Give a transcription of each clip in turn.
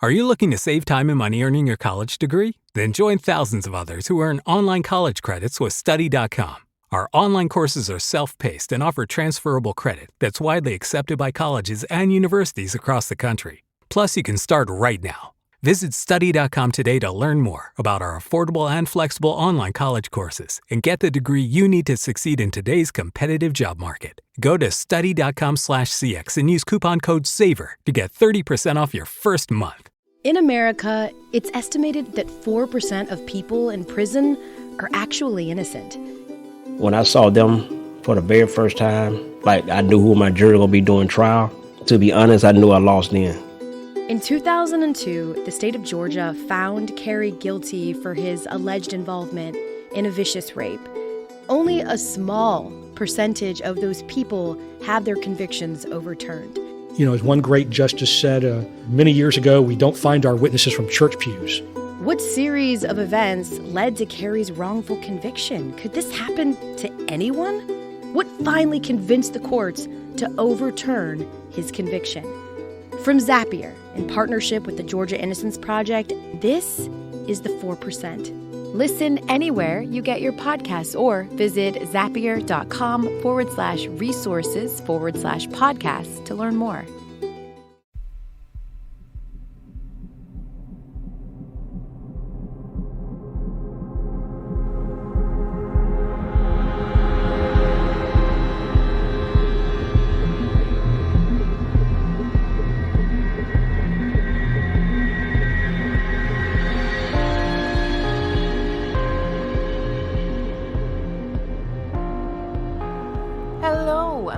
Are you looking to save time and money earning your college degree? Then join thousands of others who earn online college credits with Study.com. Our online courses are self-paced and offer transferable credit that's widely accepted by colleges and universities across the country. Plus, you can start right now. Visit Study.com today to learn more about our affordable and flexible online college courses and get the degree you need to succeed in today's competitive job market. Go to study.com/CX and use coupon code SAVER to get 30% off your first month. In America, it's estimated that 4% of people in prison are actually innocent. When I saw them for the very first time, like I knew who my jury gonna be doing trial. To be honest, I knew I lost then. In 2002, the state of Georgia found Kerry guilty for his alleged involvement in a vicious rape. Only a small percentage of those people have their convictions overturned. You know, as one great justice said many years ago, we don't find our witnesses from church pews. What series of events led to Kerry's wrongful conviction? Could this happen to anyone? What finally convinced the courts to overturn his conviction? From Zapier, in partnership with the Georgia Innocence Project, this is The 4%. Listen anywhere you get your podcasts or visit zapier.com/resources/podcasts to learn more.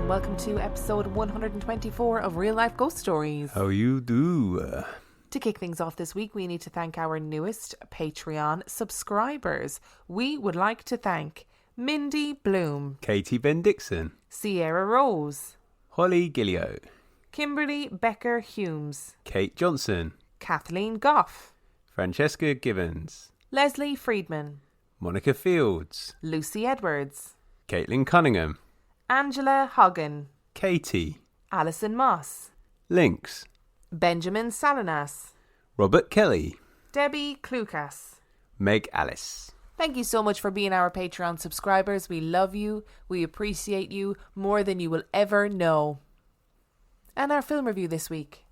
Welcome to episode 124 of Real Life Ghost Stories. How you do? To kick things off this week, we need to thank our newest Patreon subscribers. We would like to thank Mindy Bloom, Katie Ben-Dixon, Sierra Rose, Holly Gillio, Kimberly Becker-Humes, Kate Johnson, Kathleen Goff, Francesca Givens, Leslie Friedman, Monica Fields, Lucy Edwards, Caitlin Cunningham, Angela Hogan, Katie, Alison Moss, Lynx, Benjamin Salinas, Robert Kelly, Debbie Klukas, Meg Alice. Thank you so much for being our Patreon subscribers. We love you. We appreciate you more than you will ever know. And our film review this week.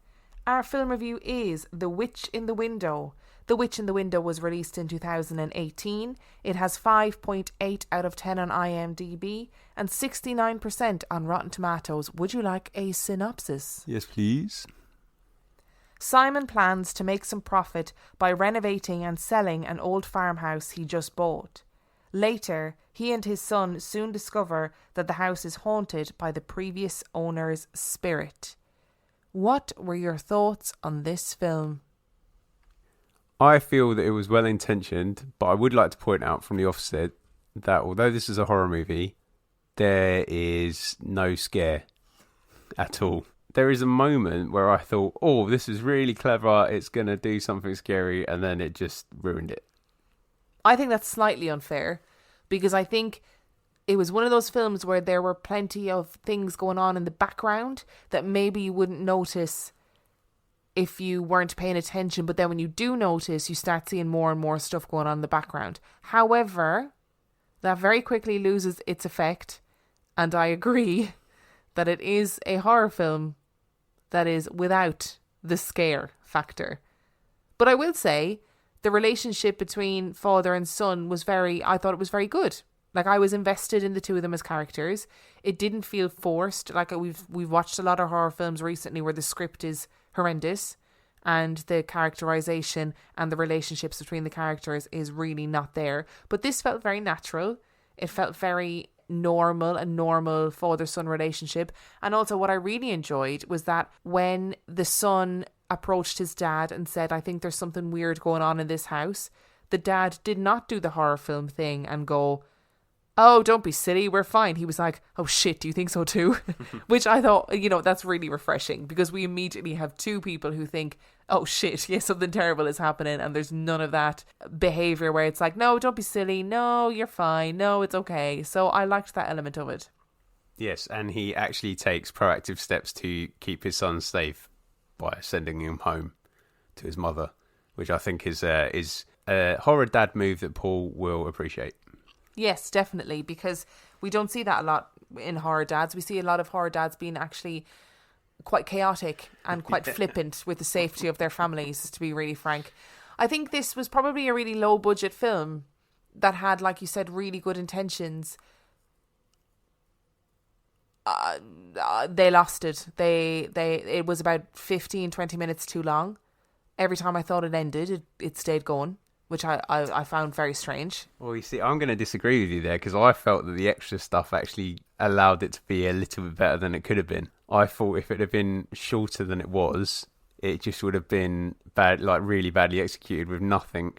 Our film review is The Witch in the Window. The Witch in the Window was released in 2018. It has 5.8 out of 10 on IMDb and 69% on Rotten Tomatoes. Would you like a synopsis? Yes, please. Simon plans to make some profit by renovating and selling an old farmhouse he just bought. Later, he and his son soon discover that the house is haunted by the previous owner's spirit. What were your thoughts on this film? I feel that it was well intentioned, but I would like to point out from the offset that although this is a horror movie, there is no scare at all. There is a moment where I thought, oh, this is really clever, it's going to do something scary, and then it just ruined it. I think that's slightly unfair, because I think it was one of those films where there were plenty of things going on in the background that maybe you wouldn't notice if you weren't paying attention, but then when you do notice, you start seeing more and more stuff going on in the background. However, that very quickly loses its effect, and I agree that it is a horror film that is without the scare factor. But I will say, the relationship between father and son I thought it was very good. Like, I was invested in the two of them as characters. It didn't feel forced. Like, we've watched a lot of horror films recently where the script is horrendous and the characterization and the relationships between the characters is really not there. But this felt very natural. It felt very normal, a normal father-son relationship. And also what I really enjoyed was that when the son approached his dad and said, I think there's something weird going on in this house, the dad did not do the horror film thing and go, oh, don't be silly, we're fine. He was like, oh shit, do you think so too? Which I thought, that's really refreshing, because we immediately have two people who think, oh shit, yes, something terrible is happening, and there's none of that behaviour where it's like, no, don't be silly, no, you're fine, no, it's okay. So I liked that element of it. Yes, and he actually takes proactive steps to keep his son safe by sending him home to his mother, which I think is a horror dad move that Paul will appreciate. Yes, definitely, because we don't see that a lot in horror dads. We see a lot of horror dads being actually quite chaotic and quite flippant with the safety of their families, to be really frank. I think this was probably a really low budget film that had, like you said, really good intentions. They lost it. It was about 15-20 minutes too long. Every time I thought it ended, it stayed going, which I found very strange. Well, you see, I'm going to disagree with you there, because I felt that the extra stuff actually allowed it to be a little bit better than it could have been. I thought if it had been shorter than it was, it just would have been bad, like really badly executed with nothing.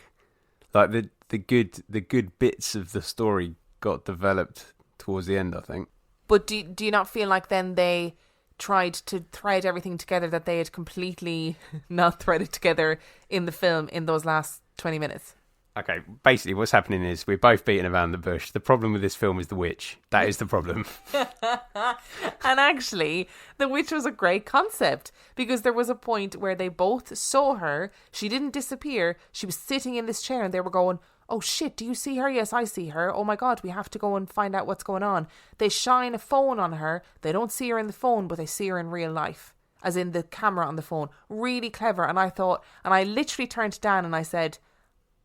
Like the good bits of the story got developed towards the end, I think. But do you not feel like then they tried to thread everything together that they had completely not threaded together in the film in those last 20 minutes? Okay, basically what's happening is we're both beating around the bush. The problem with this film is the witch. That is the problem. And actually, the witch was a great concept, because there was a point where they both saw her. She didn't disappear. She was sitting in this chair and they were going, oh shit, do you see her? Yes, I see her. Oh my God, we have to go and find out what's going on. They shine a phone on her. They don't see her in the phone, but they see her in real life, as in the camera on the phone. Really clever. And I thought, and I literally turned to Dan and I said,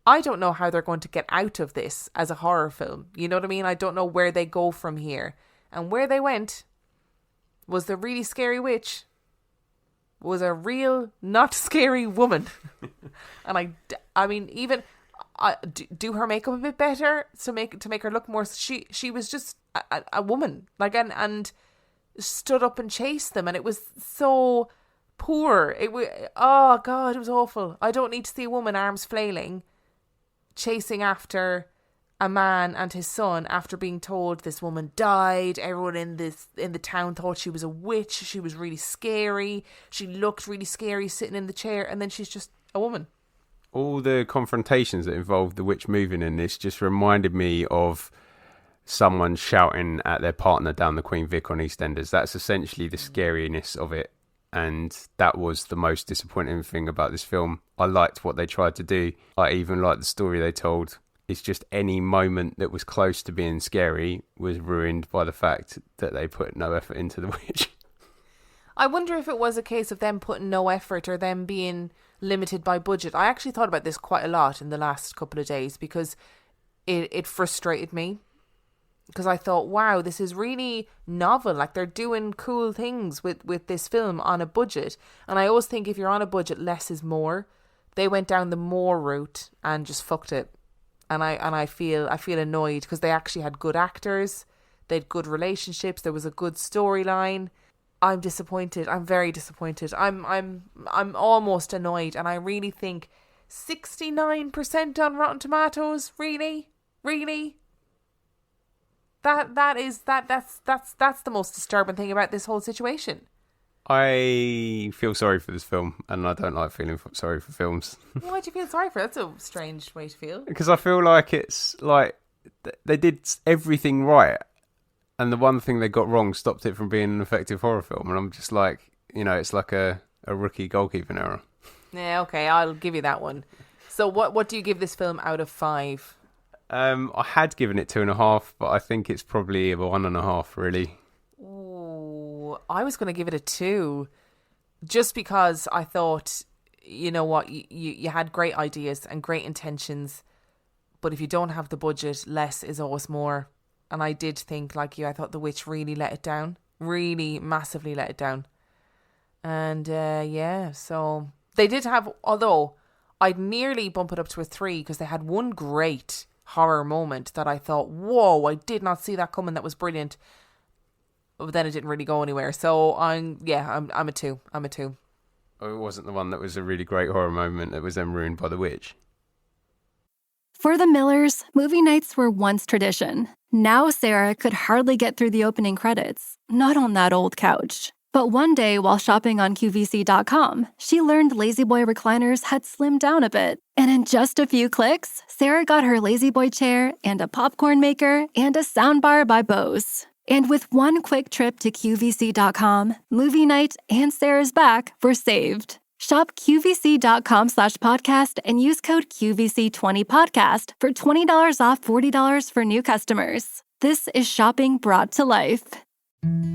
I don't know how they're going to get out of this as a horror film. You know what I mean? I don't know where they go from here. And where they went was the really scary witch was a real not scary woman. And I mean, even do her makeup a bit better to make her look more. She was just a woman, like, and stood up and chased them, and it was so poor. It was, oh God, it was awful. I don't need to see a woman arms flailing chasing after a man and his son after being told this woman died. Everyone in the town thought she was a witch. She was really scary. She looked really scary sitting in the chair, and then she's just a woman. All the confrontations that involved the witch moving in this just reminded me of someone shouting at their partner down the Queen Vic on EastEnders. That's essentially the scariness of it. And that was the most disappointing thing about this film. I liked what they tried to do. I even liked the story they told. It's just any moment that was close to being scary was ruined by the fact that they put no effort into the witch. I wonder if it was a case of them putting no effort or them being limited by budget. I actually thought about this quite a lot in the last couple of days, because it frustrated me. Because I thought, wow, this is really novel. Like, they're doing cool things with this film on a budget. And I always think if you're on a budget, less is more. They went down the more route and just fucked it. And I feel annoyed, because they actually had good actors. They had good relationships. There was a good storyline. I'm disappointed. I'm very disappointed. I'm almost annoyed. And I really think 69% on Rotten Tomatoes. Really? That's the most disturbing thing about this whole situation. I feel sorry for this film, and I don't like feeling sorry for films. Why do you feel sorry for it? That's a strange way to feel. Because I feel like it's like they did everything right, and the one thing they got wrong stopped it from being an effective horror film. And I'm just like, it's like a rookie goalkeeping error. Yeah, okay, I'll give you that one. So what do you give this film out of 5? I had given it 2.5, but I think it's probably a 1.5, really. Ooh, I was going to give it a 2, just because I thought, you know what, you had great ideas and great intentions, but if you don't have the budget, less is always more. And I did think, like you, I thought The Witch really let it down, really massively let it down. And so they did have, although I'd nearly bump it up to a 3, because they had one great horror moment that I thought, whoa, I did not see that coming. That was brilliant. But then it didn't really go anywhere. So I'm a 2. I'm a 2. Oh, it wasn't the one that was a really great horror moment that was then ruined by the witch. For the Millers, movie nights were once tradition. Now Sarah could hardly get through the opening credits, not on that old couch. But one day, while shopping on QVC.com, she learned La-Z-Boy recliners had slimmed down a bit. And in just a few clicks, Sarah got her La-Z-Boy chair and a popcorn maker and a soundbar by Bose. And with one quick trip to QVC.com, movie night and Sarah's back were saved. Shop QVC.com/podcast and use code QVC20podcast for $20 off $40 for new customers. This is shopping brought to life.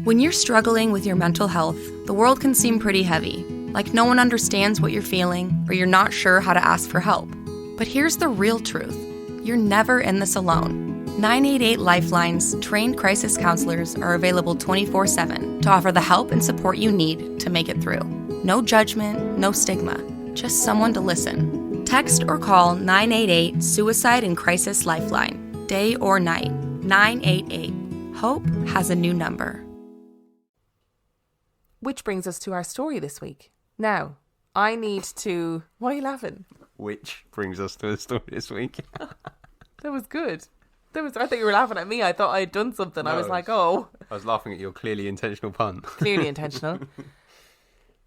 When you're struggling with your mental health, the world can seem pretty heavy, like no one understands what you're feeling or you're not sure how to ask for help. But here's the real truth. You're never in this alone. 988 Lifeline's trained crisis counselors are available 24/7 to offer the help and support you need to make it through. No judgment, no stigma, just someone to listen. Text or call 988 Suicide and Crisis Lifeline, day or night. 988. Hope has a new number. Which brings us to our story this week. Now, I need to... Why are you laughing? Which brings us to the story this week. That was good. I thought you were laughing at me. I thought I'd done something. No, I was like, oh. I was laughing at your clearly intentional pun. Clearly intentional.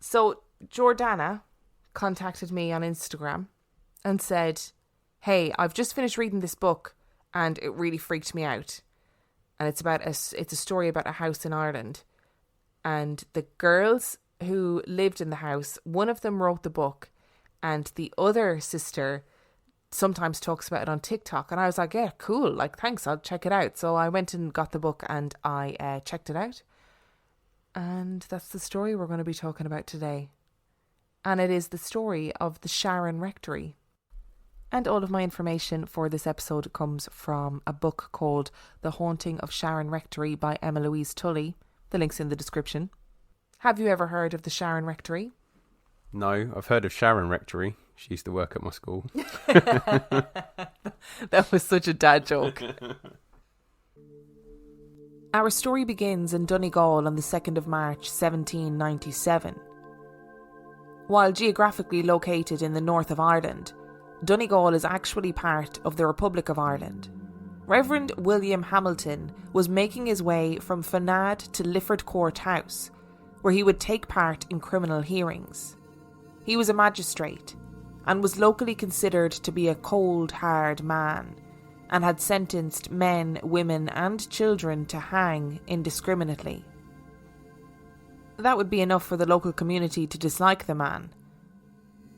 So, Jordana contacted me on Instagram and said, hey, I've just finished reading this book and it really freaked me out. And it's a story about a house in Ireland. And the girls who lived in the house, one of them wrote the book and the other sister sometimes talks about it on TikTok. And I was like, yeah, cool. Like, thanks. I'll check it out. So I went and got the book and I checked it out. And that's the story we're going to be talking about today. And it is the story of the Sharon Rectory. And all of my information for this episode comes from a book called The Haunting of Sharon Rectory by Emma Louise Tully. The link's in the description. Have you ever heard of the Sharon Rectory? No, I've heard of Sharon Rectory. She used to work at my school. That was such a dad joke. Our story begins in Donegal on the 2nd of March 1797. While geographically located in the north of Ireland, Donegal is actually part of the Republic of Ireland. Reverend William Hamilton was making his way from Fanad to Lifford Court House, where he would take part in criminal hearings. He was a magistrate and was locally considered to be a cold, hard man, and had sentenced men, women and children to hang indiscriminately. That would be enough for the local community to dislike the man.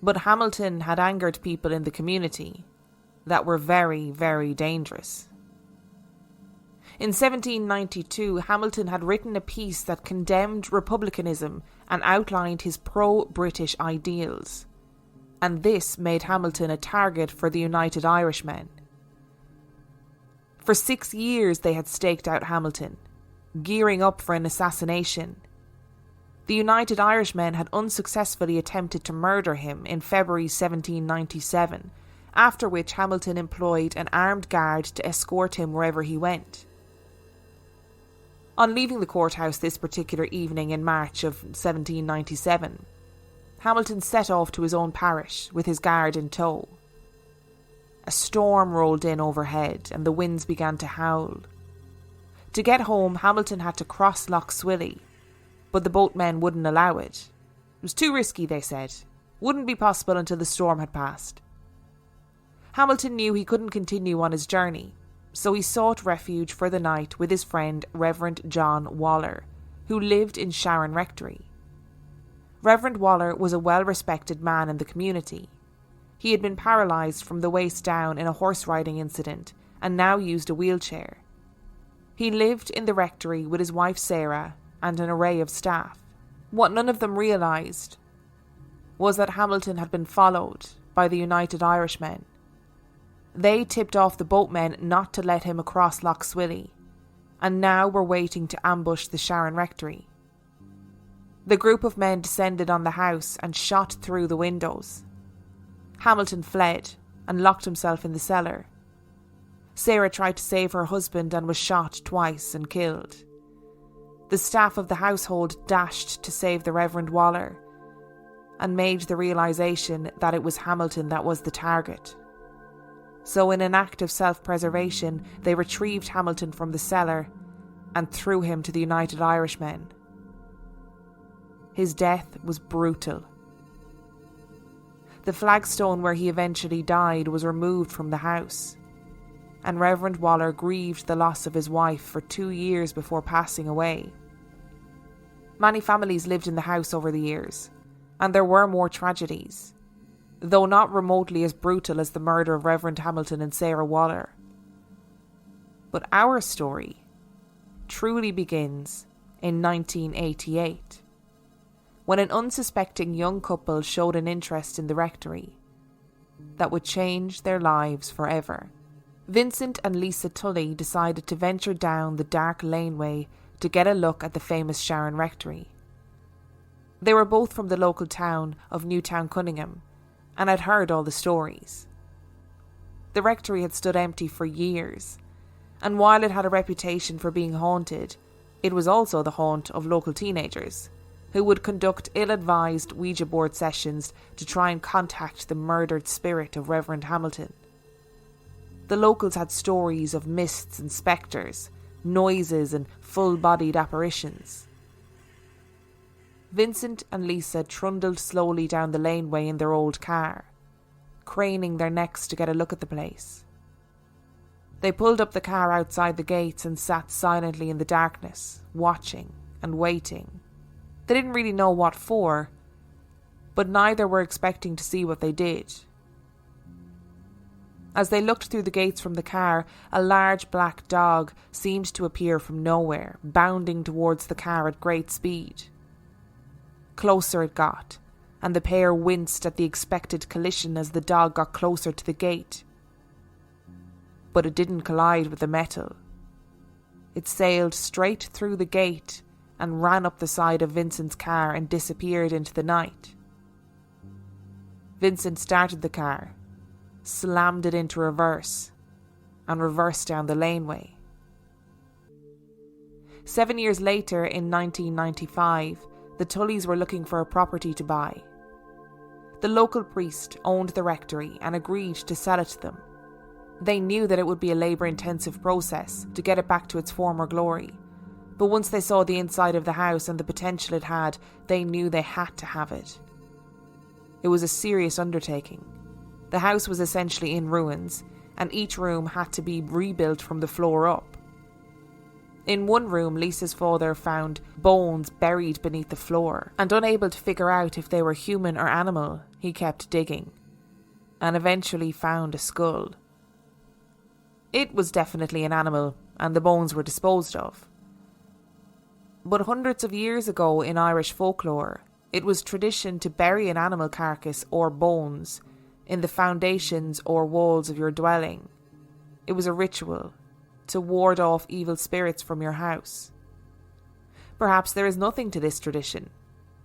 But Hamilton had angered people in the community that were very, very dangerous. In 1792, Hamilton had written a piece that condemned republicanism and outlined his pro-British ideals. And this made Hamilton a target for the United Irishmen. For 6 years they had staked out Hamilton, gearing up for an assassination. The United Irishmen had unsuccessfully attempted to murder him in February 1797, after which Hamilton employed an armed guard to escort him wherever he went. On leaving the courthouse this particular evening in March of 1797, Hamilton set off to his own parish with his guard in tow. A storm rolled in overhead and the winds began to howl. To get home, Hamilton had to cross Lough Swilly, but the boatmen wouldn't allow it. It was too risky, they said. Wouldn't be possible until the storm had passed. Hamilton knew he couldn't continue on his journey, so he sought refuge for the night with his friend Reverend John Waller, who lived in Sharon Rectory. Reverend Waller was a well-respected man in the community. He had been paralysed from the waist down in a horse-riding incident and now used a wheelchair. He lived in the rectory with his wife Sarah and an array of staff. What none of them realised was that Hamilton had been followed by the United Irishmen. They tipped off the boatmen not to let him across Lough Swilly, and now were waiting to ambush the Sharon Rectory. The group of men descended on the house and shot through the windows. Hamilton fled and locked himself in the cellar. Sarah tried to save her husband and was shot twice and killed. The staff of the household dashed to save the Reverend Waller and made the realisation that it was Hamilton that was the target. So in an act of self-preservation, they retrieved Hamilton from the cellar and threw him to the United Irishmen. His death was brutal. The flagstone where he eventually died was removed from the house, and Reverend Waller grieved the loss of his wife for 2 years before passing away. Many families lived in the house over the years, And there were more tragedies, though not remotely as brutal as the murder of Reverend Hamilton and Sarah Waller. But our story truly begins in 1988, when an unsuspecting young couple showed an interest in the rectory that would change their lives forever. Vincent and Lisa Tully decided to venture down the dark laneway to get a look at the famous Sharon Rectory. They were both from the local town of Newtown Cunningham and had heard all the stories. The rectory had stood empty for years, and while it had a reputation for being haunted, it was also the haunt of local teenagers who would conduct ill-advised Ouija board sessions to try and contact the murdered spirit of Reverend Hamilton. The locals had stories of mists and spectres, noises and full-bodied apparitions. Vincent and Lisa trundled slowly down the laneway in their old car, craning their necks to get a look at the place. They pulled up the car outside the gates and sat silently in the darkness, watching and waiting. They didn't really know what for, but neither were expecting to see what they did. As they looked through the gates from the car, a large black dog seemed to appear from nowhere, bounding towards the car at great speed. Closer it got, and the pair winced at the expected collision as the dog got closer to the gate. But it didn't collide with the metal. It sailed straight through the gate and ran up the side of Vincent's car and disappeared into the night. Vincent started the car, slammed it into reverse, and reversed down the laneway. 7 years later, in 1995, the Tullys were looking for a property to buy. The local priest owned the rectory and agreed to sell it to them. They knew that it would be a labour-intensive process to get it back to its former glory, but once they saw the inside of the house and the potential it had, they knew they had to have it. It was a serious undertaking. The house was essentially in ruins, and each room had to be rebuilt from the floor up. In one room, Lisa's father found bones buried beneath the floor, and unable to figure out if they were human or animal, he kept digging, and eventually found a skull. It was definitely an animal, and the bones were disposed of. But hundreds of years ago in Irish folklore, it was tradition to bury an animal carcass or bones in the foundations or walls of your dwelling. It was a ritual to ward off evil spirits from your house. Perhaps there is nothing to this tradition,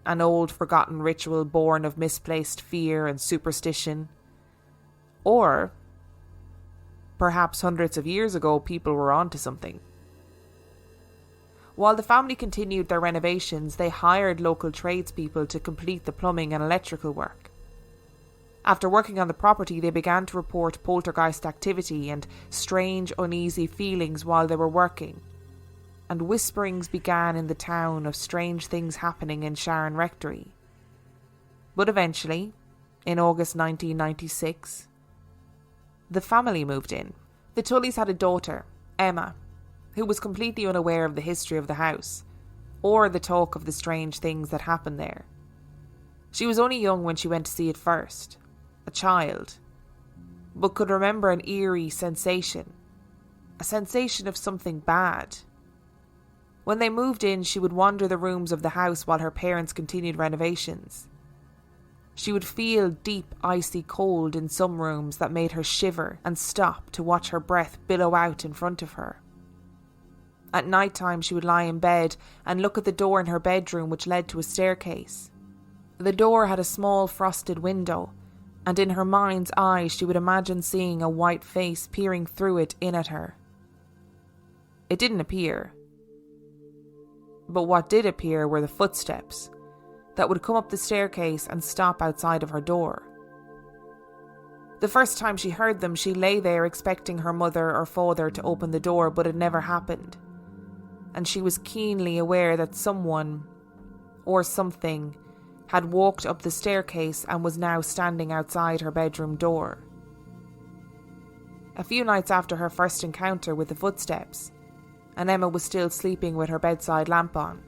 an old forgotten ritual born of misplaced fear and superstition. Or perhaps hundreds of years ago people were onto something. While the family continued their renovations, they hired local tradespeople to complete the plumbing and electrical work. After working on the property, they began to report poltergeist activity and strange, uneasy feelings while they were working, and whisperings began in the town of strange things happening in Sharon Rectory. But eventually, in August 1996, the family moved in. The Tullys had a daughter, Emma, who was completely unaware of the history of the house, or the talk of the strange things that happened there. She was only young when she went to see it first, a child, but could remember an eerie sensation, a sensation of something bad. When they moved in, she would wander the rooms of the house while her parents continued renovations. She would feel deep, icy cold in some rooms that made her shiver and stop to watch her breath billow out in front of her. At night time, she would lie in bed and look at the door in her bedroom, which led to a staircase. The door had a small frosted window, and in her mind's eye she would imagine seeing a white face peering through it in at her. It didn't appear. But what did appear were the footsteps that would come up the staircase and stop outside of her door. The first time she heard them, she lay there expecting her mother or father to open the door, but it never happened. And she was keenly aware that someone, or something, had walked up the staircase and was now standing outside her bedroom door. A few nights after her first encounter with the footsteps, and Emma was still sleeping with her bedside lamp on,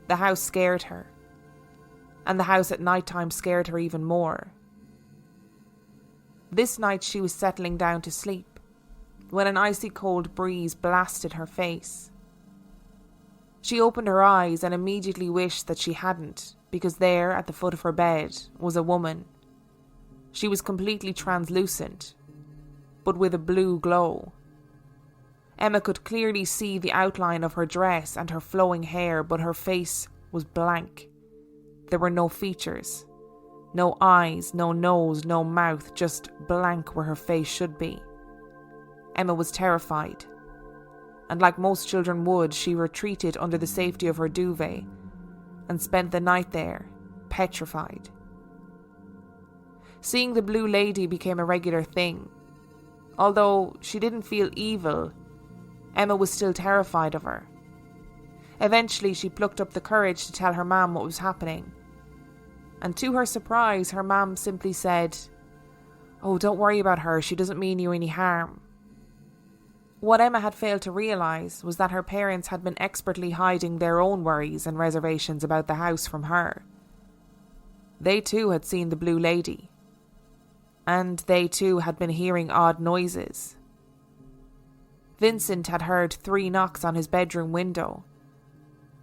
the house scared her. and the house at night time scared her even more. This night she was settling down to sleep when an icy cold breeze blasted her face. She opened her eyes and immediately wished that she hadn't, because there at the foot of her bed was a woman. She was completely translucent, but with a blue glow. Emma could clearly see the outline of her dress and her flowing hair, but her face was blank. There were no features, no eyes, no nose, no mouth, just blank where her face should be. Emma was terrified, and like most children would, she retreated under the safety of her duvet and spent the night there, petrified. Seeing the blue lady became a regular thing. Although she didn't feel evil, Emma was still terrified of her. Eventually, she plucked up the courage to tell her mum what was happening. And to her surprise, her mum simply said, "Oh, don't worry about her, she doesn't mean you any harm." What Emma had failed to realise was that her parents had been expertly hiding their own worries and reservations about the house from her. They too had seen the blue lady. And they too had been hearing odd noises. Vincent had heard 3 knocks on his bedroom window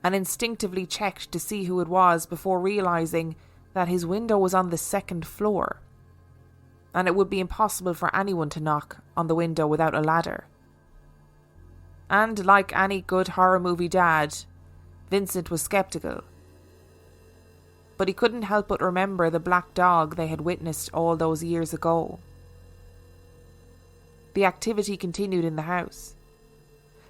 and instinctively checked to see who it was before realising that his window was on the 2nd floor and it would be impossible for anyone to knock on the window without a ladder. And like any good horror movie dad, Vincent was sceptical. But he couldn't help but remember the black dog they had witnessed all those years ago. The activity continued in the house.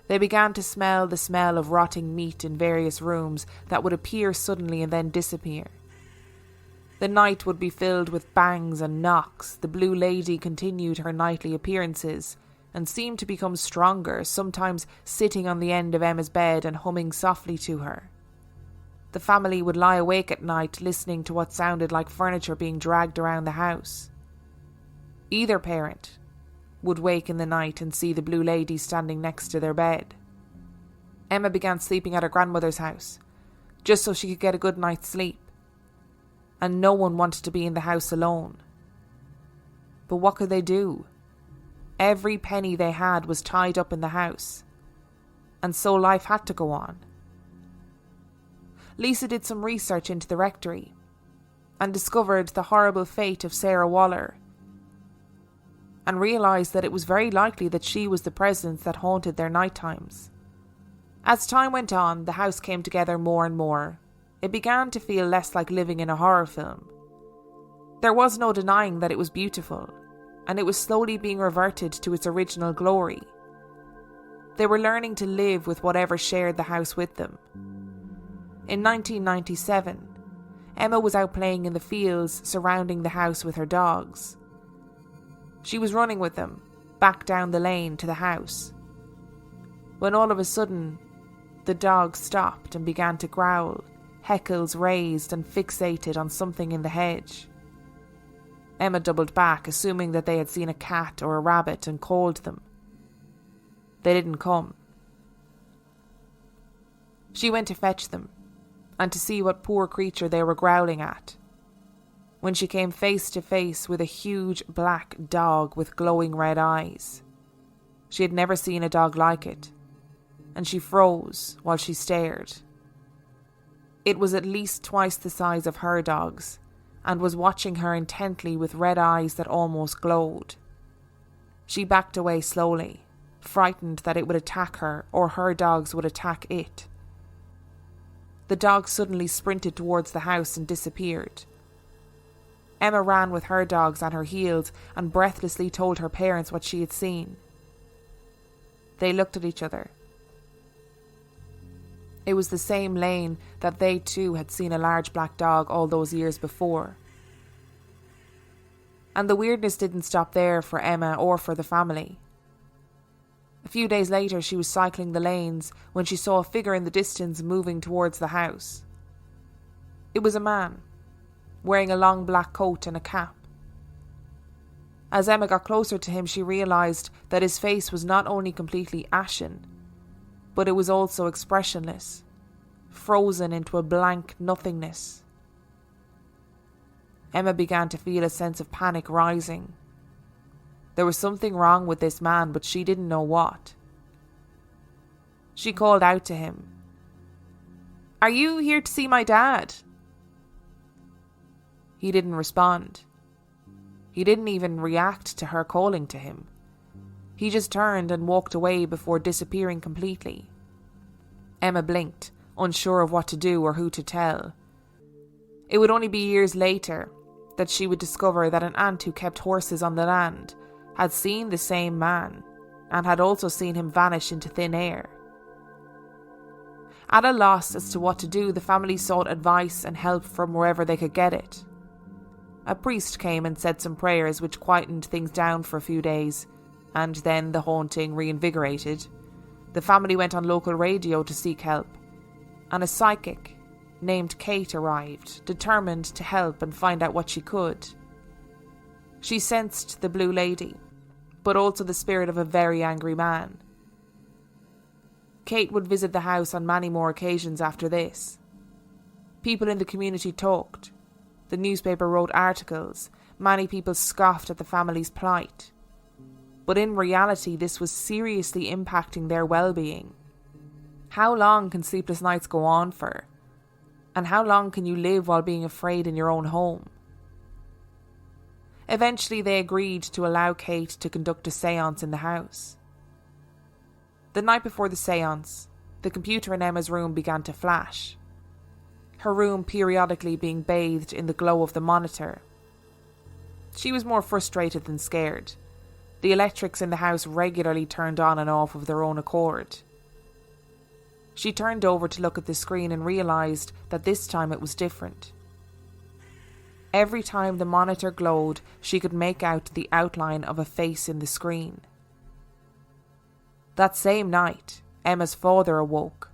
They began to smell the smell of rotting meat in various rooms that would appear suddenly and then disappear. The night would be filled with bangs and knocks. The blue lady continued her nightly appearances and seemed to become stronger, sometimes sitting on the end of Emma's bed and humming softly to her. The family would lie awake at night listening to what sounded like furniture being dragged around the house. Either parent would wake in the night and see the blue lady standing next to their bed. Emma began sleeping at her grandmother's house, just so she could get a good night's sleep. And no one wanted to be in the house alone. But what could they do? Every penny they had was tied up in the house, and so life had to go on. Lisa did some research into the Rectory and discovered the horrible fate of Sarah Waller, and realised that it was very likely that she was the presence that haunted their night times. As time went on, the house came together more and more. It began to feel less like living in a horror film. There was no denying that it was beautiful, and it was slowly being reverted to its original glory. They were learning to live with whatever shared the house with them. In 1997, Emma was out playing in the fields surrounding the house with her dogs. She was running with them, back down the lane to the house, when all of a sudden, the dogs stopped and began to growl, heckles raised and fixated on something in the hedge. Emma doubled back, assuming that they had seen a cat or a rabbit, and called them. They didn't come. She went to fetch them, and to see what poor creature they were growling at, when she came face to face with a huge black dog with glowing red eyes. She had never seen a dog like it, and she froze while she stared. It was at least twice the size of her dogs, and was watching her intently with red eyes that almost glowed. She backed away slowly, frightened that it would attack her or her dogs would attack it. The dog suddenly sprinted towards the house and disappeared. Emma ran with her dogs on her heels and breathlessly told her parents what she had seen. They looked at each other. It was the same lane that they too had seen a large black dog all those years before. And the weirdness didn't stop there for Emma or for the family. A few days later, she was cycling the lanes when she saw a figure in the distance moving towards the house. It was a man, wearing a long black coat and a cap. As Emma got closer to him, she realised that his face was not only completely ashen, but it was also expressionless, frozen into a blank nothingness. Emma began to feel a sense of panic rising. There was something wrong with this man, but she didn't know what. She called out to him. "Are you here to see my dad?" He didn't respond. He didn't even react to her calling to him. He just turned and walked away before disappearing completely. Emma blinked, unsure of what to do or who to tell. It would only be years later that she would discover that an aunt who kept horses on the land had seen the same man and had also seen him vanish into thin air. At a loss as to what to do, the family sought advice and help from wherever they could get it. A priest came and said some prayers which quietened things down for a few days, and then the haunting reinvigorated. The family went on local radio to seek help, and a psychic named Kate arrived, determined to help and find out what she could. She sensed the Blue Lady, but also the spirit of a very angry man. Kate would visit the house on many more occasions after this. People in the community talked. The newspaper wrote articles. Many people scoffed at the family's plight. But in reality, this was seriously impacting their well-being. How long can sleepless nights go on for? And how long can you live while being afraid in your own home? Eventually, they agreed to allow Kate to conduct a séance in the house. The night before the séance, the computer in Emma's room began to flash, her room periodically being bathed in the glow of the monitor. She was more frustrated than scared. The electrics in the house regularly turned on and off of their own accord. She turned over to look at the screen and realised that this time it was different. Every time the monitor glowed, she could make out the outline of a face in the screen. That same night, Emma's father awoke,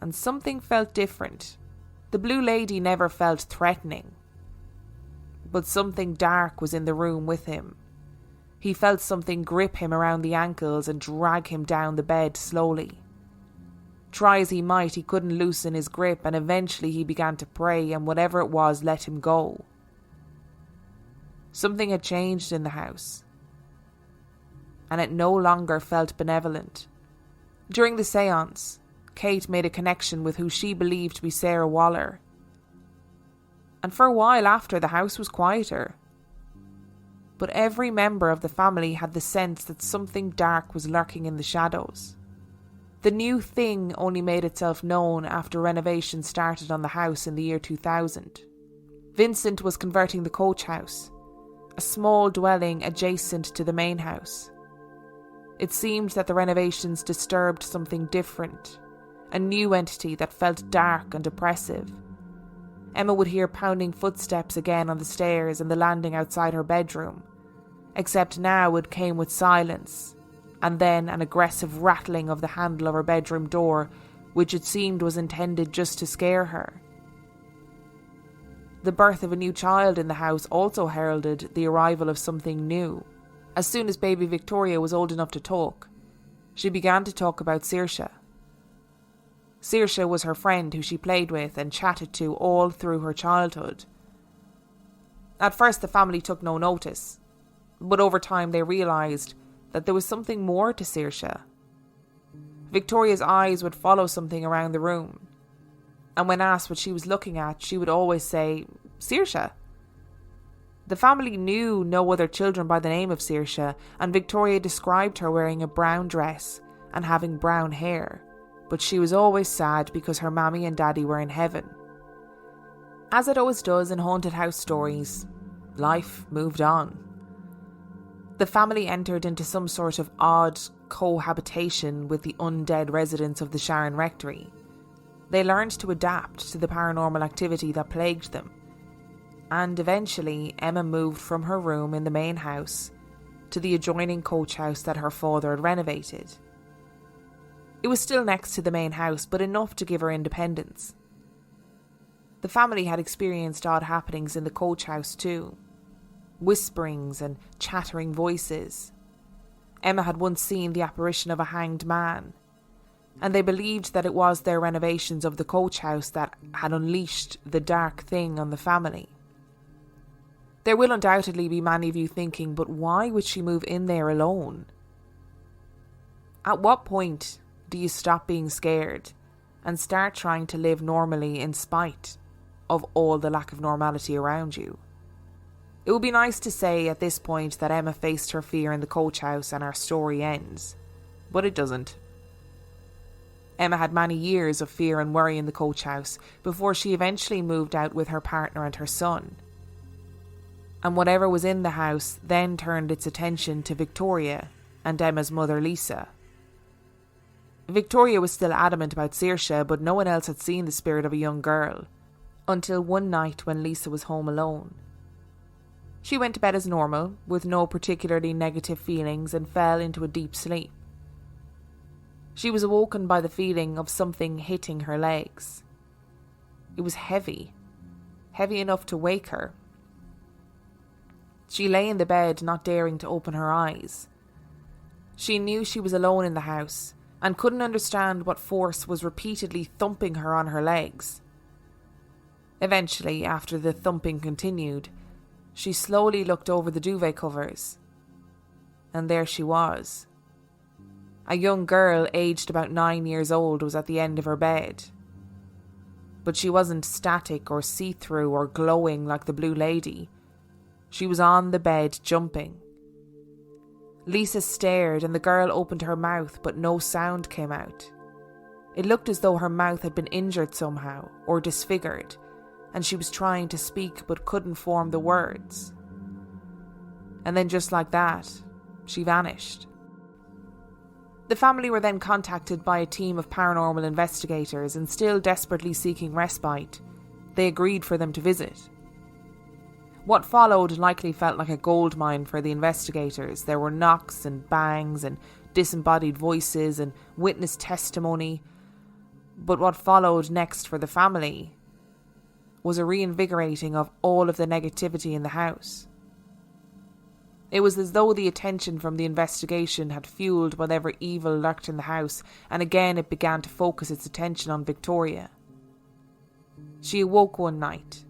and something felt different. The Blue Lady never felt threatening, but something dark was in the room with him. He felt something grip him around the ankles and drag him down the bed slowly. Try as he might, he couldn't loosen his grip, and eventually he began to pray, and whatever it was let him go. Something had changed in the house, and it no longer felt benevolent. During the séance, Kate made a connection with who she believed to be Sarah Waller. And for a while after, the house was quieter. But every member of the family had the sense that something dark was lurking in the shadows. The new thing only made itself known after renovations started on the house in the year 2000. Vincent was converting the coach house, a small dwelling adjacent to the main house. It seemed that the renovations disturbed something different, a new entity that felt dark and oppressive. Emma would hear pounding footsteps again on the stairs and the landing outside her bedroom, except now it came with silence, and then an aggressive rattling of the handle of her bedroom door, which it seemed was intended just to scare her. The birth of a new child in the house also heralded the arrival of something new. As soon as baby Victoria was old enough to talk, she began to talk about Saoirse. Saoirse was her friend who she played with and chatted to all through her childhood. At first the family took no notice, but over time they realised that there was something more to Saoirse. Victoria's eyes would follow something around the room, and when asked what she was looking at, she would always say, "Saoirse." The family knew no other children by the name of Saoirse, and Victoria described her wearing a brown dress and having brown hair, but she was always sad because her mammy and daddy were in heaven. As it always does in haunted house stories, life moved on. The family entered into some sort of odd cohabitation with the undead residents of the Sharon Rectory. They learned to adapt to the paranormal activity that plagued them. And eventually, Emma moved from her room in the main house to the adjoining coach house that her father had renovated. It was still next to the main house, but enough to give her independence. The family had experienced odd happenings in the coach house too. Whisperings and chattering voices. Emma had once seen the apparition of a hanged man, and they believed that it was their renovations of the coach house that had unleashed the dark thing on the family. There will undoubtedly be many of you thinking, but why would she move in there alone? At what point do you stop being scared and start trying to live normally in spite of all the lack of normality around you? It would be nice to say at this point that Emma faced her fear in the coach house and our story ends, but it doesn't. Emma had many years of fear and worry in the coach house before she eventually moved out with her partner and her son. And whatever was in the house then turned its attention to Victoria and Emma's mother Lisa. Victoria was still adamant about Saoirse, but no one else had seen the spirit of a young girl, until one night when Lisa was home alone. She went to bed as normal, with no particularly negative feelings, and fell into a deep sleep. She was awoken by the feeling of something hitting her legs. It was heavy enough to wake her. She lay in the bed, not daring to open her eyes. She knew she was alone in the house, and couldn't understand what force was repeatedly thumping her on her legs. Eventually, after the thumping continued, she slowly looked over the duvet covers. And there she was. A young girl aged about 9 years old was at the end of her bed. But she wasn't static or see-through or glowing like the Blue Lady. She was on the bed, jumping. Lisa stared and the girl opened her mouth, but no sound came out. It looked as though her mouth had been injured somehow, or disfigured, and she was trying to speak but couldn't form the words. And then just like that, she vanished. The family were then contacted by a team of paranormal investigators, and still desperately seeking respite, they agreed for them to visit. What followed likely felt like a goldmine for the investigators. There were knocks and bangs and disembodied voices and witness testimony. But what followed next for the family was a reinvigorating of all of the negativity in the house. It was as though the attention from the investigation had fueled whatever evil lurked in the house, and again it began to focus its attention on Victoria. She awoke one night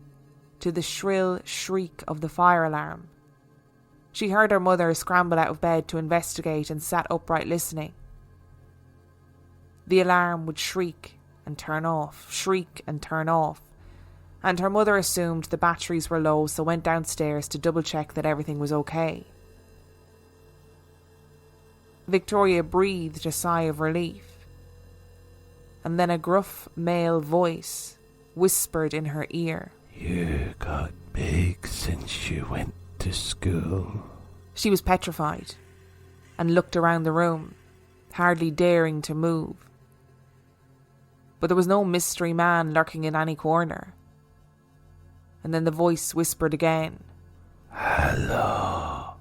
to the shrill shriek of the fire alarm. She heard her mother scramble out of bed to investigate and sat upright listening. The alarm would shriek and turn off, shriek and turn off, and her mother assumed the batteries were low, so went downstairs to double check that everything was okay. Victoria breathed a sigh of relief, and then a gruff male voice whispered in her ear, "You got big since you went to school." She was petrified and looked around the room, hardly daring to move. But there was no mystery man lurking in any corner. And then the voice whispered again, "Hello."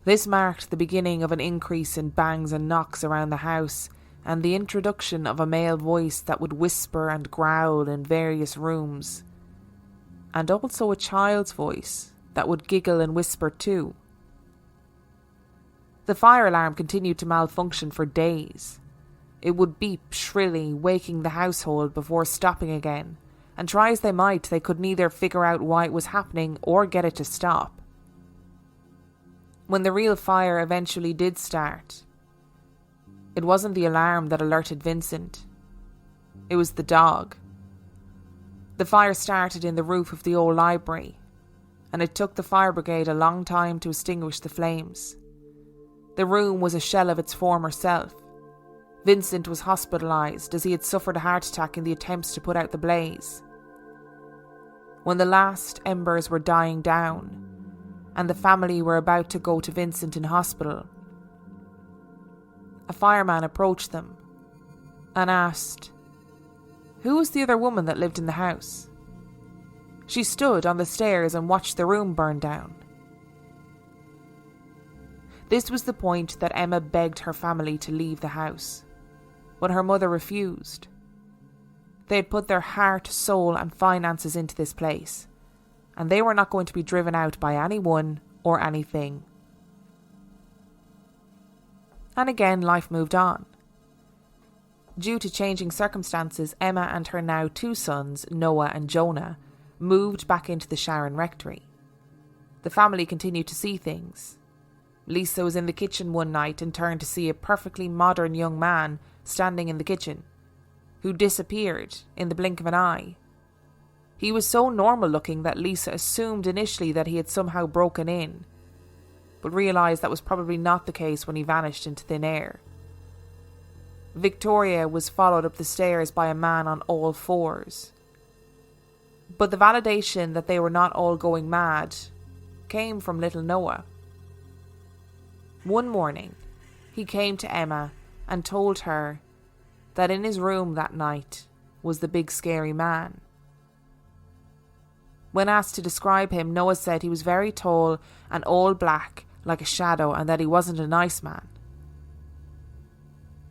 This marked the beginning of an increase in bangs and knocks around the house, and the introduction of a male voice that would whisper and growl in various rooms, and also a child's voice that would giggle and whisper too. The fire alarm continued to malfunction for days. It would beep shrilly, waking the household before stopping again, and try as they might, they could neither figure out why it was happening or get it to stop. When the real fire eventually did start, it wasn't the alarm that alerted Vincent. It was the dog. The fire started in the roof of the old library, and it took the fire brigade a long time to extinguish the flames. The room was a shell of its former self. Vincent was hospitalised as he had suffered a heart attack in the attempts to put out the blaze. When the last embers were dying down, and the family were about to go to Vincent in hospital, a fireman approached them and asked, "Who was the other woman that lived in the house?" She stood on the stairs and watched the room burn down. This was the point that Emma begged her family to leave the house, when her mother refused. They had put their heart, soul and finances into this place, and they were not going to be driven out by anyone or anything. And again, life moved on. Due to changing circumstances, Emma and her now 2 sons, Noah and Jonah, moved back into the Sharon Rectory. The family continued to see things. Lisa was in the kitchen one night and turned to see a perfectly modern young man standing in the kitchen, who disappeared in the blink of an eye. He was so normal looking that Lisa assumed initially that he had somehow broken in, but realised that was probably not the case when he vanished into thin air. Victoria was followed up the stairs by a man on all fours. But the validation that they were not all going mad came from little Noah. One morning, he came to Emma and told her that in his room that night was the big scary man. When asked to describe him, Noah said he was very tall and all black like a shadow and that he wasn't a nice man.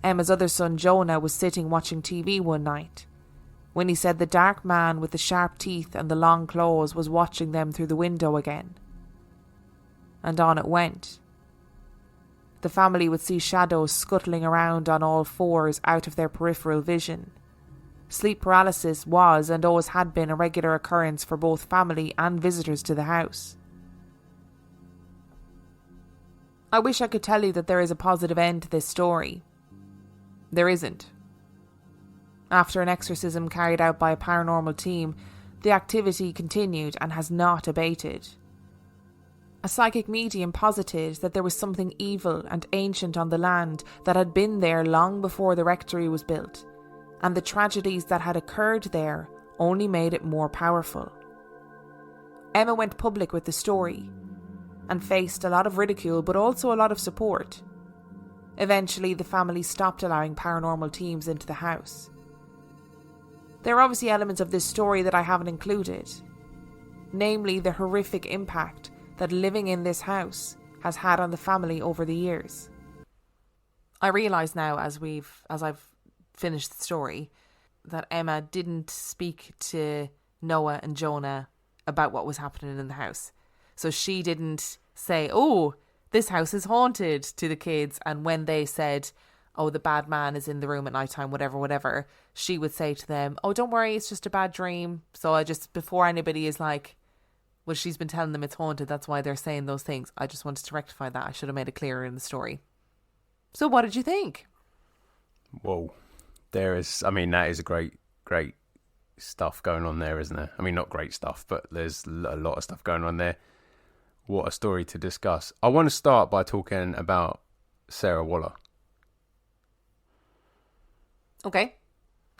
Emma's other son Jonah was sitting watching TV one night when he said the dark man with the sharp teeth and the long claws was watching them through the window again. And on it went. The family would see shadows scuttling around on all fours out of their peripheral vision. Sleep paralysis was and always had been a regular occurrence for both family and visitors to the house. I wish I could tell you that there is a positive end to this story. There isn't. After an exorcism carried out by a paranormal team, the activity continued and has not abated. A psychic medium posited that there was something evil and ancient on the land that had been there long before the rectory was built, and the tragedies that had occurred there only made it more powerful. Emma went public with the story and faced a lot of ridicule but also a lot of support. Eventually, the family stopped allowing paranormal teams into the house. There are obviously elements of this story that I haven't included, namely the horrific impact that living in this house has had on the family over the years. I realise now, as I've finished the story, that Emma didn't speak to Noah and Jonah about what was happening in the house. So she didn't say, "Oh, this house is haunted," to the kids, and when they said, "Oh, the bad man is in the room at night time," whatever, she would say to them, "Oh, don't worry, it's just a bad dream." So I just, before anybody is like, well, she's been telling them it's haunted, that's why they're saying those things. I just wanted to rectify that. I should have made it clearer in the story. So what did you think? Whoa. That is a great stuff going on there, isn't there? I mean, not great stuff, but there's a lot of stuff going on there. What a story to discuss. I want to start by talking about Sarah Waller. Okay.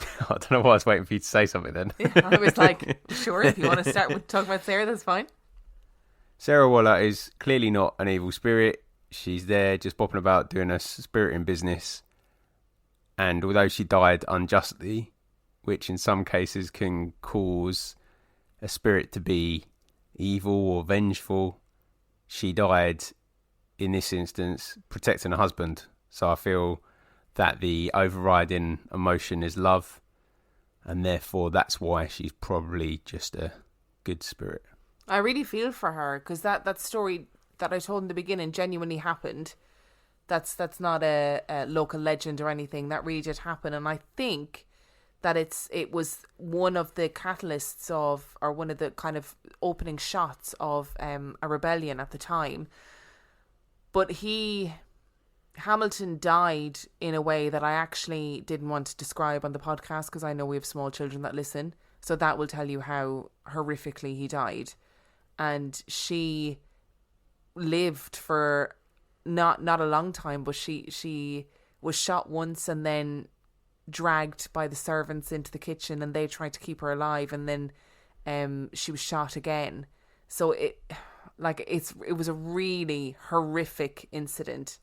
I don't know why I was waiting for you to say something then. Yeah, I was like, sure, if you want to start with talking about Sarah, that's fine. Sarah Waller is clearly not an evil spirit. She's there just bopping about doing her spirit in business. And although she died unjustly, which in some cases can cause a spirit to be evil or vengeful, she died, in this instance, protecting her husband. So I feel that the overriding emotion is love, and therefore that's why she's probably just a good spirit. I really feel for her, because that story that I told in the beginning genuinely happened. That's not a local legend or anything. That really did happen, and I think that it was one of the catalysts of, or one of the kind of opening shots of a rebellion at the time. But Hamilton died in a way that I actually didn't want to describe on the podcast, because I know we have small children that listen. So that will tell you how horrifically he died. And she lived for not a long time, but she was shot once and then dragged by the servants into the kitchen, and they tried to keep her alive, and then she was shot again. So it was a really horrific incident.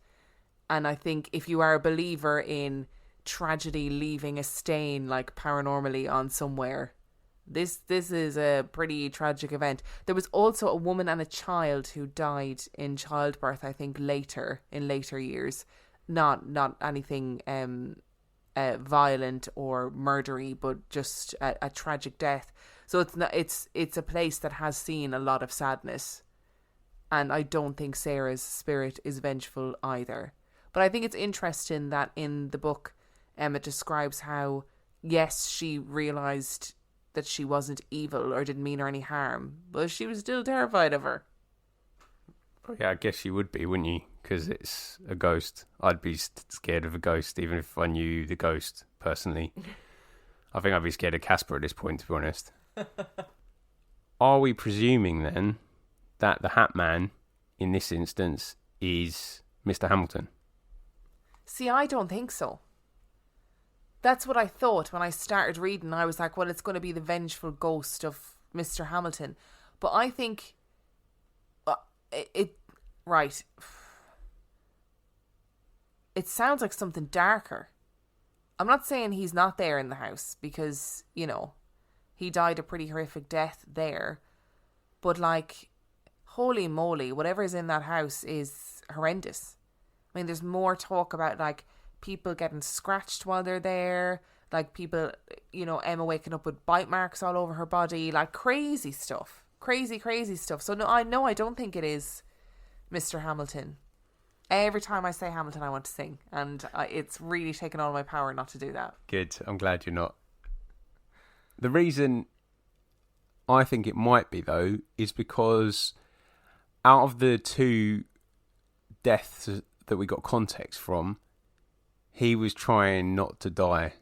And I think if you are a believer in tragedy leaving a stain, like paranormally on somewhere, this is a pretty tragic event. There was also a woman and a child who died in childbirth, I think in later years. Not anything violent or murdery, but just a tragic death. So it's a place that has seen a lot of sadness. And I don't think Sarah's spirit is vengeful either. But I think it's interesting that in the book, Emma describes how, yes, she realised that she wasn't evil or didn't mean her any harm, but she was still terrified of her. Yeah, I guess you would be, wouldn't you? Because it's a ghost. I'd be scared of a ghost, even if I knew the ghost personally. I think I'd be scared of Casper at this point, to be honest. Are we presuming then that the Hat Man, in this instance, is Mr. Hamilton? See, I don't think so. That's what I thought when I started reading. I was like, well, it's going to be the vengeful ghost of Mr. Hamilton. But I think right. It sounds like something darker. I'm not saying he's not there in the house because, you know, he died a pretty horrific death there. But like, holy moly, whatever's in that house is horrendous. I mean, there's more talk about like people getting scratched while they're there. Like people, you know, Emma waking up with bite marks all over her body. Like crazy stuff. Crazy stuff. So no, I don't think it is Mr. Hamilton. Every time I say Hamilton, I want to sing. And it's really taken all my power not to do that. Good. I'm glad you're not. The reason I think it might be, though, is because out of the two deaths that we got context from, he was trying not to die.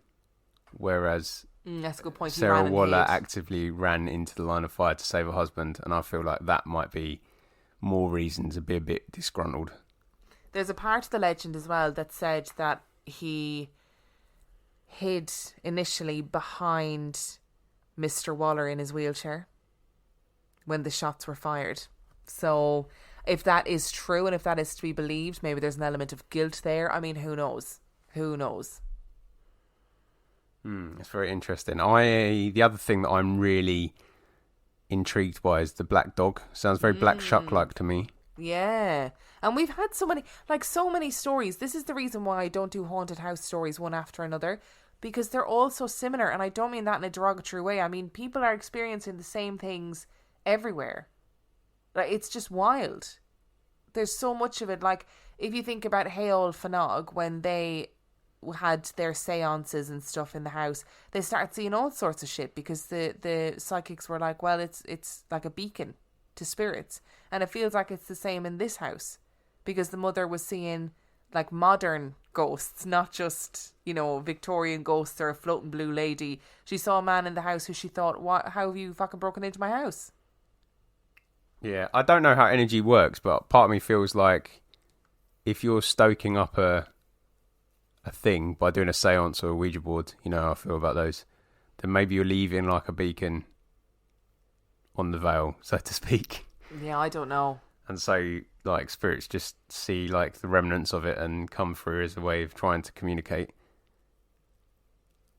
Whereas that's a good point. Sarah Waller actively ran into the line of fire to save her husband. And I feel like that might be more reason to be a bit disgruntled. There's a part of the legend as well that said that he hid initially behind Mr. Waller in his wheelchair when the shots were fired. So if that is true and if that is to be believed, maybe there's an element of guilt there. I mean, who knows? It's very interesting. The other thing that I'm really intrigued by is the black dog. Sounds very Black Shuck-like to me. Yeah. And we've had so many stories. This is the reason why I don't do haunted house stories one after another, because they're all so similar. And I don't mean that in a derogatory way. I mean, people are experiencing the same things everywhere. Like, it's just wild. There's so much of it. Like, if you think about Hey Old Fanog, when they had their seances and stuff in the house, they started seeing all sorts of shit because the psychics were like, well, it's like a beacon to spirits. And it feels like it's the same in this house because the mother was seeing like modern ghosts, not just, you know, Victorian ghosts or a floating blue lady. She saw a man in the house who she thought, how have you fucking broken into my house? Yeah, I don't know how energy works, but part of me feels like if you're stoking up a thing by doing a seance or a Ouija board, you know how I feel about those, then maybe you're leaving like a beacon on the veil, so to speak. Yeah, I don't know. And so, like, spirits just see, like, the remnants of it and come through as a way of trying to communicate.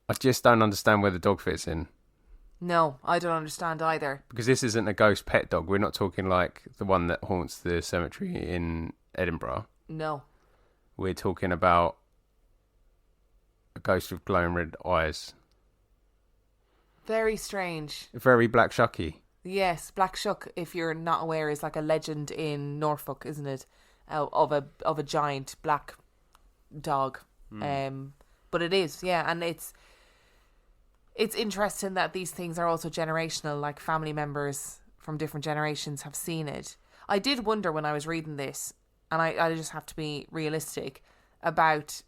I just don't understand where the dog fits in. No, I don't understand either. Because this isn't a ghost pet dog. We're not talking like the one that haunts the cemetery in Edinburgh. No. We're talking about a ghost with glowing red eyes. Very strange. Very Black Shucky. Yes, Black Shuck, if you're not aware, is like a legend in Norfolk, isn't it? Of a giant black dog. But it is, yeah, and it's interesting that these things are also generational, like family members from different generations have seen it. I did wonder when I was reading this, and I just have to be realistic, about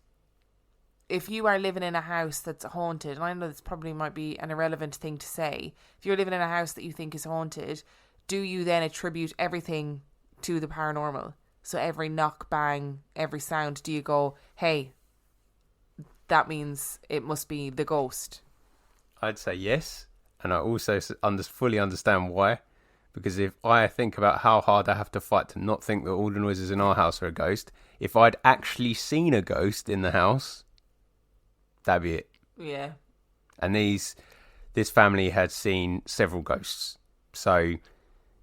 if you are living in a house that's haunted, and I know this probably might be an irrelevant thing to say, if you're living in a house that you think is haunted, do you then attribute everything to the paranormal? So every knock, bang, every sound, do you go, hey, that means it must be the ghost? I'd say yes, and I also fully understand why. Because if I think about how hard I have to fight to not think that all the noises in our house are a ghost, if I'd actually seen a ghost in the house, that'd be it. Yeah. And this family had seen several ghosts. So,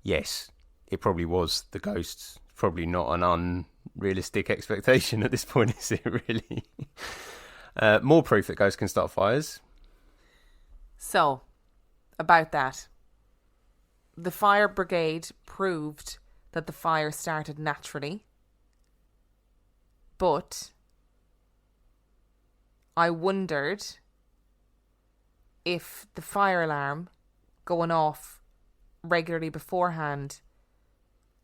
yes, it probably was the ghosts. Probably not an unrealistic expectation at this point, is it really? More proof that ghosts can start fires. So, about that. The fire brigade proved that the fire started naturally. But I wondered if the fire alarm going off regularly beforehand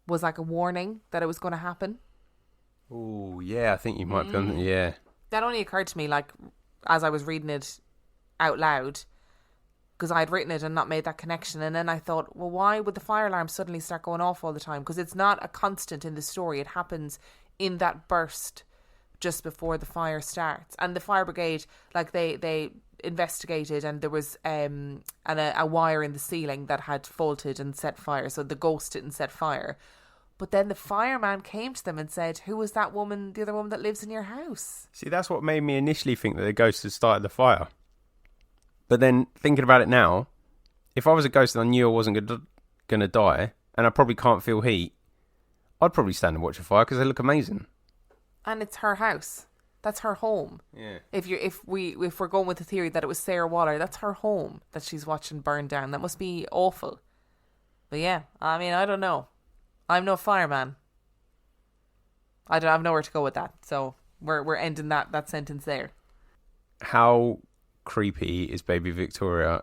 was like a warning that it was going to happen. Oh, yeah, I think you might be on. Yeah. That only occurred to me, like, as I was reading it out loud, because I'd written it and not made that connection. And then I thought, well, why would the fire alarm suddenly start going off all the time? Because it's not a constant in the story. It happens in that burst just before the fire starts. And the fire brigade, like, they investigated, and there was a wire in the ceiling that had faulted and set fire. So the ghost didn't set fire. But then the fireman came to them and said, who was that woman, the other woman that lives in your house? See, that's what made me initially think that the ghost had started the fire. But then, thinking about it now, if I was a ghost and I knew I wasn't going to die, and I probably can't feel heat, I'd probably stand and watch a fire because they look amazing. And it's her house. That's her home. Yeah. If we're going with the theory that it was Sarah Waller, that's her home that she's watching burn down. That must be awful. But yeah, I mean, I don't know. I'm no fireman. I don't have nowhere to go with that. So we're ending that sentence there. How creepy is baby Victoria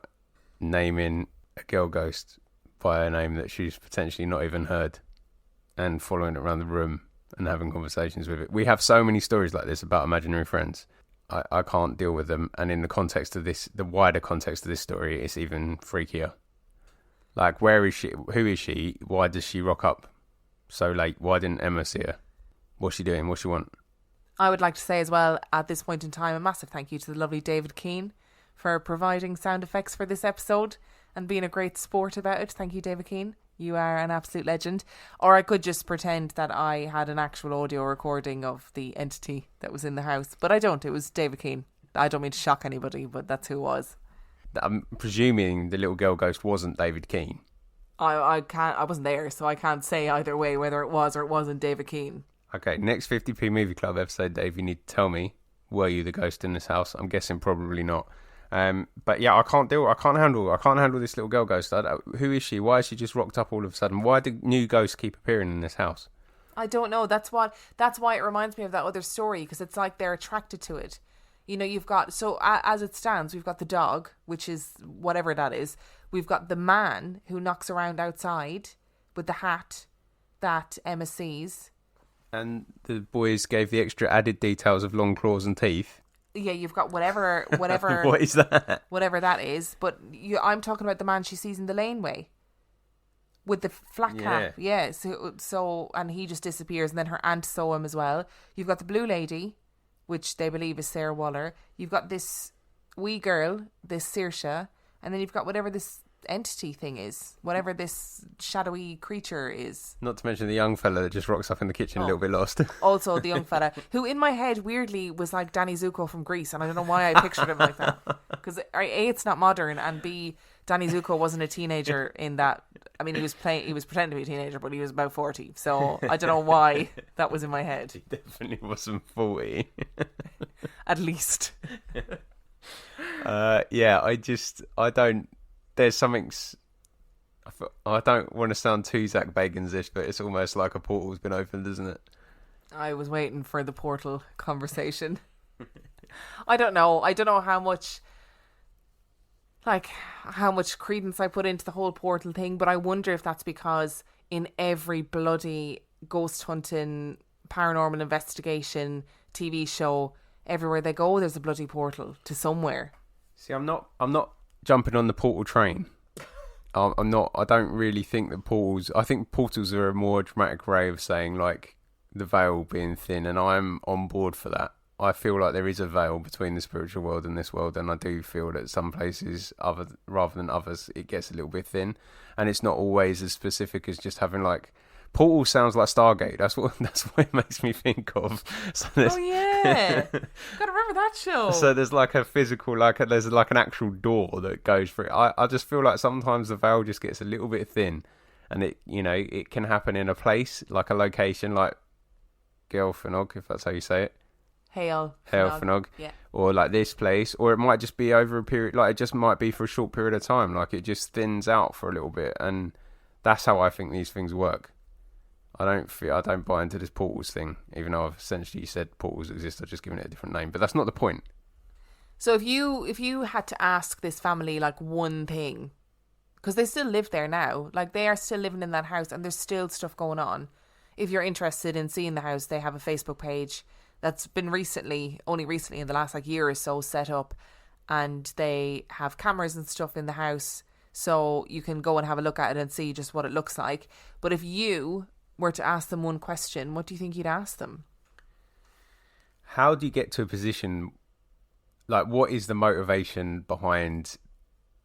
naming a girl ghost by a name that she's potentially not even heard and following it around the room and having conversations with it? We have so many stories like this about imaginary friends. I can't deal with them. And in the context of this, the wider context of this story, it's even freakier. Like, where is she? Who is she? Why does she rock up so late? Why didn't Emma see her? What's she doing? What's she want? I would like to say as well, at this point in time, a massive thank you to the lovely David Keane for providing sound effects for this episode and being a great sport about it. Thank you, David Keane. You are an absolute legend. Or I could just pretend that I had an actual audio recording of the entity that was in the house. But I don't. It was David Keane. I don't mean to shock anybody, but that's who it was. I'm presuming the little girl ghost wasn't David Keane. I wasn't there, so I can't say either way whether it was or it wasn't David Keane. Okay, next 50p Movie Club episode, Dave, you need to tell me, were you the ghost in this house? I'm guessing probably not. But yeah, I can't handle this little girl ghost. Who is she? Why is she just rocked up all of a sudden? Why do new ghosts keep appearing in this house? I don't know. That's why it reminds me of that other story, because it's like they're attracted to it. You know, you've got, so as it stands, we've got the dog, which is whatever that is. We've got the man who knocks around outside with the hat that Emma sees. And the boys gave the extra added details of long claws and teeth. Yeah, you've got whatever. What is that? Whatever that is. But I'm talking about the man she sees in the laneway with the flat cap. Yeah. So and he just disappears, and then her aunt saw him as well. You've got the blue lady, which they believe is Sarah Waller. You've got this wee girl, this Saoirse, and then you've got whatever this entity thing is, whatever this shadowy creature is. Not to mention the young fella that just rocks up in the kitchen a little bit lost. Also the young fella, who in my head weirdly was like Danny Zuko from Greece, and I don't know why I pictured him like that. Because A, it's not modern, and B, Danny Zuko wasn't a teenager in that. I mean, he was pretending to be a teenager, but he was about 40. So I don't know why that was in my head. He definitely wasn't 40. At least. There's something. I don't want to sound too Zach Bagans-ish, but it's almost like a portal's been opened, isn't it? I was waiting for the portal conversation. I don't know how much credence I put into the whole portal thing, but I wonder if that's because in every bloody ghost hunting, paranormal investigation TV show, everywhere they go, there's a bloody portal to somewhere. See, I'm not jumping on the portal train. I'm not. I don't really think that portals. I think portals are a more dramatic way of saying like the veil being thin, and I'm on board for that. I feel like there is a veil between the spiritual world and this world, and I do feel that some places, rather than others, it gets a little bit thin, and it's not always as specific as just having like. Portal sounds like Stargate. That's what it makes me think of. So oh yeah, gotta remember that show. So there's like a physical, there's like an actual door that goes through. I just feel like sometimes the veil just gets a little bit thin, and it can happen in a place, like a location, like Gelfanog, if that's how you say it. Hailfanog. Yeah. Or like this place, or it might just be over a period. Like it just might be for a short period of time. Like it just thins out for a little bit, and that's how I think these things work. I don't buy into this portals thing, even though I've essentially said portals exist. I've just given it a different name, but that's not the point. So if you had to ask this family like one thing because they still live there now. Like, they are still living in that house, and there's still stuff going on. If you're interested in seeing the house, they have a Facebook page that's been only recently in the last like year or so, set up, and they have cameras and stuff in the house, so you can go and have a look at it and see just what it looks like. But if you were to ask them one question, what do you think you'd ask them? How do you get to a position, like, what is the motivation behind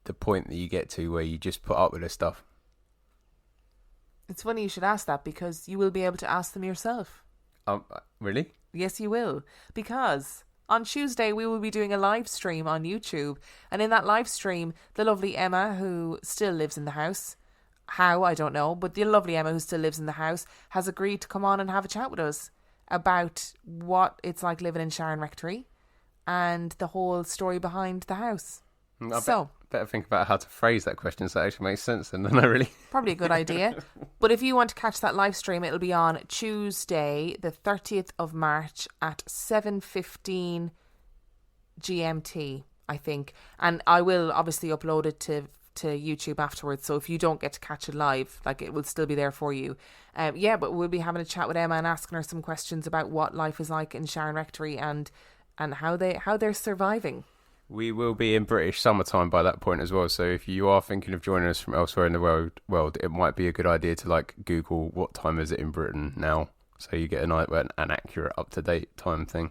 the point that you get to where you just put up with this stuff? It's funny you should ask that, because you will be able to ask them yourself. Really? Yes, you will. Because on Tuesday, we will be doing a live stream on YouTube. And in that live stream, the lovely Emma, who still lives in the house, how, I don't know, but the lovely Emma, who still lives in the house, has agreed to come on and have a chat with us about what it's like living in Sharon Rectory and the whole story behind the house. Better think about how to phrase that question so it actually makes sense then, doesn't it, really? Probably a good idea. But if you want to catch that live stream, it'll be on Tuesday, the 30th of March at 7:15 GMT, I think. And I will obviously upload it to YouTube afterwards. So if you don't get to catch it live, like, it will still be there for you. But we'll be having a chat with Emma and asking her some questions about what life is like in Sharon Rectory and how they're surviving. We will be in British summertime by that point as well, so if you are thinking of joining us from elsewhere in the world, it might be a good idea to like Google what time is it in Britain now, so you get an accurate, up-to-date time thing.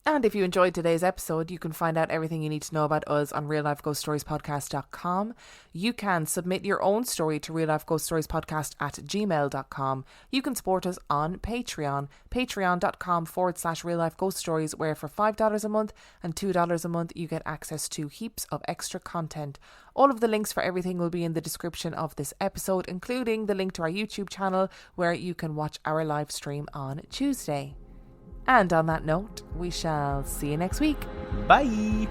And if you enjoyed today's episode, you can find out everything you need to know about us on reallifeghoststoriespodcast.com. You can submit your own story to reallifeghoststoriespodcast@gmail.com. You can support us on Patreon, patreon.com/reallifeghoststories, where for $5 a month and $2 a month, you get access to heaps of extra content. All of the links for everything will be in the description of this episode, including the link to our YouTube channel, where you can watch our live stream on Tuesday. And on that note, we shall see you next week. Bye!